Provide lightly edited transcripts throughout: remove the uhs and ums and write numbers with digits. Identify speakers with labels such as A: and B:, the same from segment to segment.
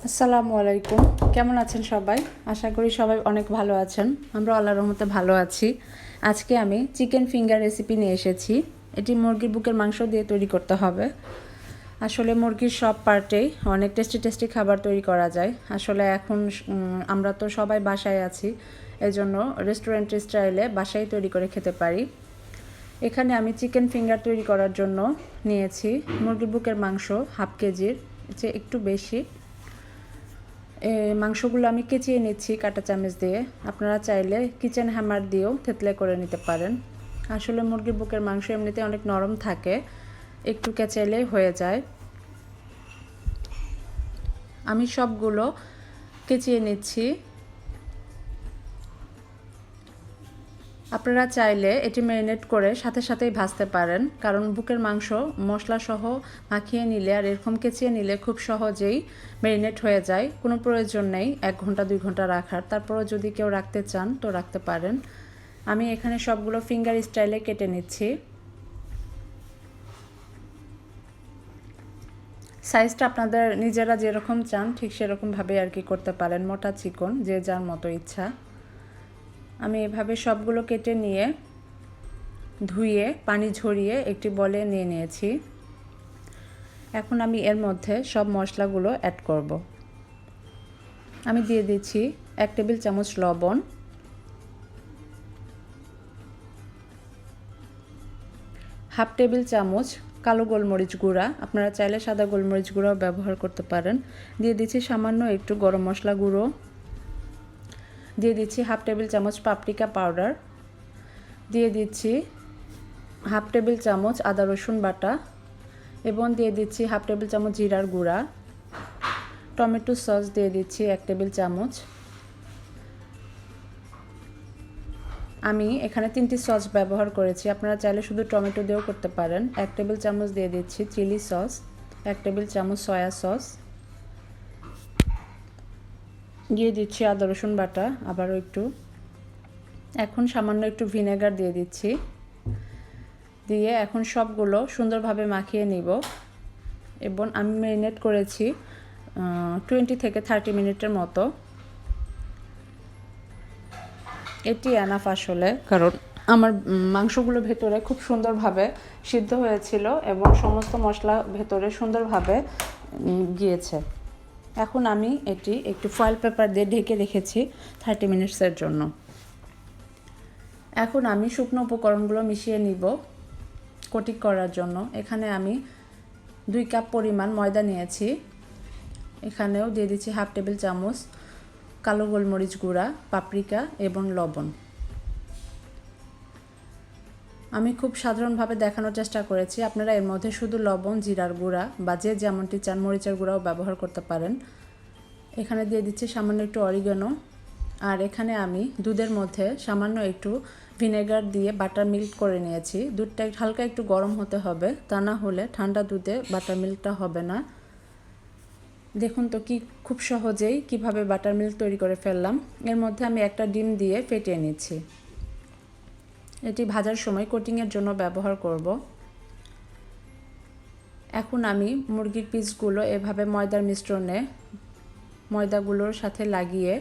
A: আসসালামু আলাইকুম। কেমন আছেন সবাই? আশা করি সবাই অনেক ভালো আছেন। আমরা আল্লাহর রহমতে ভালো আছি। আজকে আমি চিকেন ফিঙ্গার রেসিপি নিয়ে এসেছি। এটি মুরগির বুকের মাংস দিয়ে তৈরি করতে হবে। আসলে মুরগির সব পার্টেই অনেক টেস্টি টেস্টি খাবার তৈরি করা যায়। আসলে এখন আমরা তো সবাই বাসায় আছি, এজন্য রেস্টুরেন্ট স্টাইলে বাসায় তৈরি করে খেতে পারি। এখানে আমি চিকেন ফিঙ্গার তৈরি করার জন্য নিয়েছি মুরগির বুকের মাংস হাফ কেজির চেয়ে একটু বেশি। মাংসগুলো আমি কেচিয়ে নিচ্ছি কাঁটা চামচ দিয়ে। আপনারা চাইলে কিচেন হ্যামার দিয়েও থেতলে করে নিতে পারেন। আসলে মুরগির বুকের মাংস এমনিতে অনেক নরম থাকে, একটু কেচাইলে হয়ে যায়। আমি সবগুলো কেচিয়ে নিচ্ছি। আপনারা চাইলে এটি ম্যারিনেট করে সাথে সাথেই ভাজতে পারেন, কারণ বুকের মাংস মশলা সহ মাখিয়ে নিলে আর এরকম কেচিয়ে নিলে খুব সহজেই ম্যারিনেট হয়ে যায়। কোনো প্রয়োজন নেই 1 ঘন্টা 2 ঘন্টা রাখার। তারপরও যদি কেউ রাখতে চান তো রাখতে পারেন। আমি এখানে সবগুলো ফিঙ্গার স্টাইলে কেটে নিচ্ছি। সাইজটা আপনাদের নিজেরা যেরকম চান ঠিক সেরকমভাবে আর কি করতে পারেন, মোটা চিকন যে যার মতো ইচ্ছা। আমি এভাবে সবগুলো কেটে নিয়ে ধুয়ে পানি ঝরিয়ে একটি বলে নিয়ে নিয়েছি। এখন আমি এর মধ্যে সব মশলাগুলো অ্যাড করব। আমি দিয়ে দিচ্ছি 1 টেবিল চামচ লবণ, হাফ টেবিল চামচ কালো গোলমরিচ গুঁড়া, আপনারা চাইলে সাদা গোলমরিচ গুঁড়াও ব্যবহার করতে পারেন। দিয়ে দিচ্ছি সামান্য একটু গরম মশলা গুঁড়ো, দিয়ে দিচ্ছি হাফ টেবিল চামচ পাপরিকা পাউডার, দিয়ে দিচ্ছি হাফ টেবিল চামচ আদা রসুন বাটা এবং দিয়ে দিচ্ছি হাফ টেবিল চামচ জিরার গুঁড়া। টমেটো সস দিয়ে দিচ্ছি 1 টেবিল চামচ। আমি এখানে 3টি সস ব্যবহার করেছি, আপনারা চাইলে শুধু টমেটো দিয়েও করতে পারেন। 1 টেবিল চামচ দিয়ে দিচ্ছি চিলি সস, 1 টেবিল চামচ সয়া সস, দিয়ে দিচ্ছি আদা রসুন বাটা আবারও একটু। এখন সামান্য একটু ভিনেগার দিয়ে দিচ্ছি, দিয়ে এখন সবগুলো সুন্দরভাবে মাখিয়ে নিব। এবং আমি ম্যারিনেট করেছি 20 থেকে 30 মিনিটের মতো। এটি এনাফ আসলে, কারণ আমার মাংসগুলো ভেতরে খুব সুন্দরভাবে সিদ্ধ হয়েছিল এবং সমস্ত মশলা ভেতরে সুন্দরভাবে গিয়েছে। এখন আমি এটি একটু ফয়েল পেপার দিয়ে ঢেকে রেখেছি 30 মিনিটসের জন্য। এখন আমি শুকনো উপকরণগুলো মিশিয়ে নিব কোটিং করার জন্য। এখানে আমি 2 কাপ পরিমাণ ময়দা নিয়েছি। এখানেও দিয়ে দিচ্ছি হাফ টেবিল চামচ কালো গোলমরিচ গুঁড়া, পাপরিকা এবং লবণ। আমি খুব সাধারণভাবে দেখানোর চেষ্টা করেছি, আপনারা এর মধ্যে শুধু লবণ, জিরার গুঁড়া বা যে যেমনটি চান মরিচের গুঁড়াও ব্যবহার করতে পারেন। এখানে দিয়ে দিচ্ছি সামান্য একটু অরিগানো। আর এখানে আমি দুধের মধ্যে সামান্য একটু ভিনেগার দিয়ে বাটার মিল্ক করে নিয়েছি। দুধটা হালকা একটু গরম হতে হবে, তা না হলে ঠান্ডা দুধে বাটার মিল্কটা হবে না। দেখুন তো খুব সহজেই কিভাবে বাটার মিল্ক তৈরি করে ফেললাম। এর মধ্যে আমি একটা ডিম দিয়ে ফেটিয়ে নিচ্ছি। এটি ভাজার সময় কোটিংয়ের জন্য ব্যবহার করব। এখন আমি মুরগির পিসগুলো এভাবে ময়দাগুলোর সাথে লাগিয়ে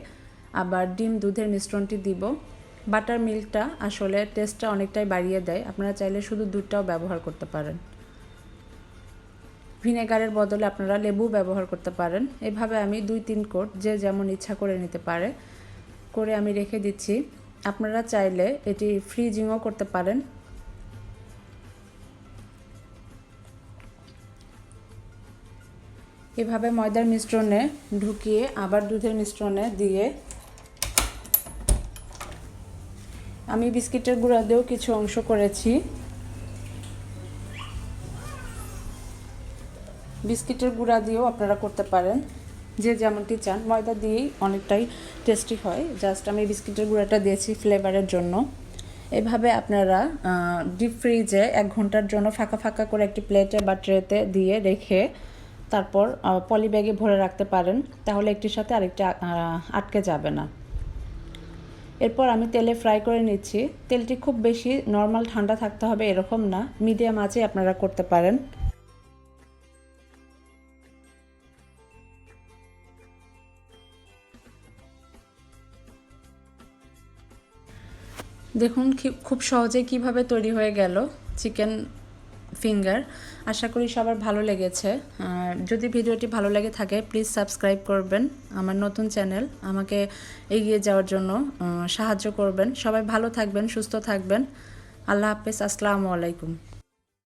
A: আবার ডিম দুধের মিশ্রণটি দিব। বাটার মিল্কটা আসলে টেস্টটা অনেকটাই বাড়িয়ে দেয়, আপনারা চাইলে শুধু দুধটাও ব্যবহার করতে পারেন। ভিনেগারের বদলে আপনারা লেবু ব্যবহার করতে পারেন। এভাবে আমি 2-3 কোট যে যেমন ইচ্ছা করে নিতে পারে করে আমি রেখে দিচ্ছি। আপনারা চাইলে এটি ফ্রিজিংও করতে পারেন। এভাবে ময়দার মিশ্রণে ঢুকিয়ে আবার দুধের মিশ্রণে দিয়ে আমি বিস্কিটের গুঁড়া দিয়েও কিছু অংশ করেছি। বিস্কিটের গুঁড়া দিয়েও আপনারা করতে পারেন, যে যেমনটি চান। ময়দা দিয়েই অনেকটাই টেস্টি হয়, জাস্ট আমি বিস্কিটের গুঁড়াটা দিয়েছি ফ্লেভারের জন্য। এভাবে আপনারা ডিপ ফ্রিজে 1 ঘন্টার জন্য ফাঁকা ফাঁকা করে একটি প্লেটে বা ট্রেতে দিয়ে রেখে তারপর পলি ব্যাগে ভরে রাখতে পারেন, তাহলে একটির সাথে আরেকটা আটকে যাবে না। এরপর আমি তেলে ফ্রাই করে নিচ্ছি। তেলটি খুব বেশি নর্মাল ঠান্ডা থাকতে হবে এরকম না, মিডিয়াম আঁচে আপনারা করতে পারেন। দেখুন খুব সহজে কিভাবে তৈরি হয়ে গেল চিকেন ফিঙ্গার। আশা করি সবার ভালো লেগেছে। যদি ভিডিওটি ভালো লেগে থাকে প্লিজ সাবস্ক্রাইব করবেন আমার নতুন চ্যানেল, আমাকে এগিয়ে যাওয়ার জন্য সাহায্য করবেন। সবাই ভালো থাকবেন, সুস্থ থাকবেন। আল্লাহ হাফেজ, আসসালামু আলাইকুম।